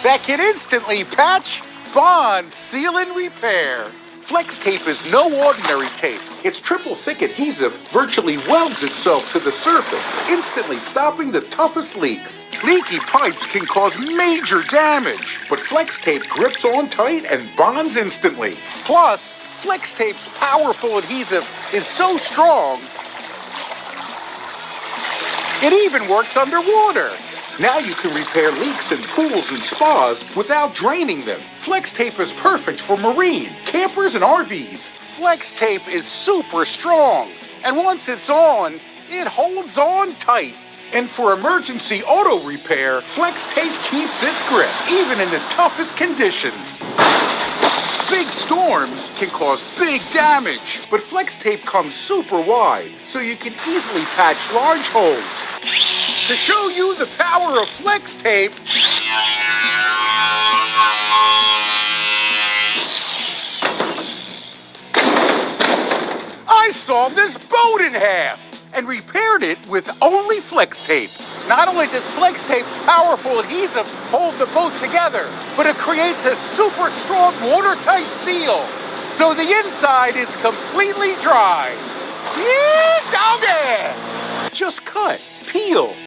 that can instantly patch, bond, seal, and repair. Flex tape is no ordinary tape. Its triple thick adhesive virtually welds itself to the surface, instantly stopping the toughest leaks. Leaky pipes can cause major damage. But Flex tape grips on tight and bonds instantly. Plus, Flex tape's powerful adhesive is so strong, it even works underwater. Now you can repair leaks in pools and spas without draining them. Flex tape is perfect for marine, campers, and RVs. Flex tape is super strong, and once it's on, it holds on tight. And for emergency auto repair, Flex tape keeps its grip, even in the toughest conditions. Big storms can cause big damage, but Flex tape comes super wide, so you can easily patch large holes. To show you the power of Flex tape, I sawed this boat in half and repaired it with only Flex tape. Not only does Flex tape's powerful adhesive hold the boat together, but it creates a super strong watertight seal, so the inside is completely dry. Yeah, doggy! Just cut, peel,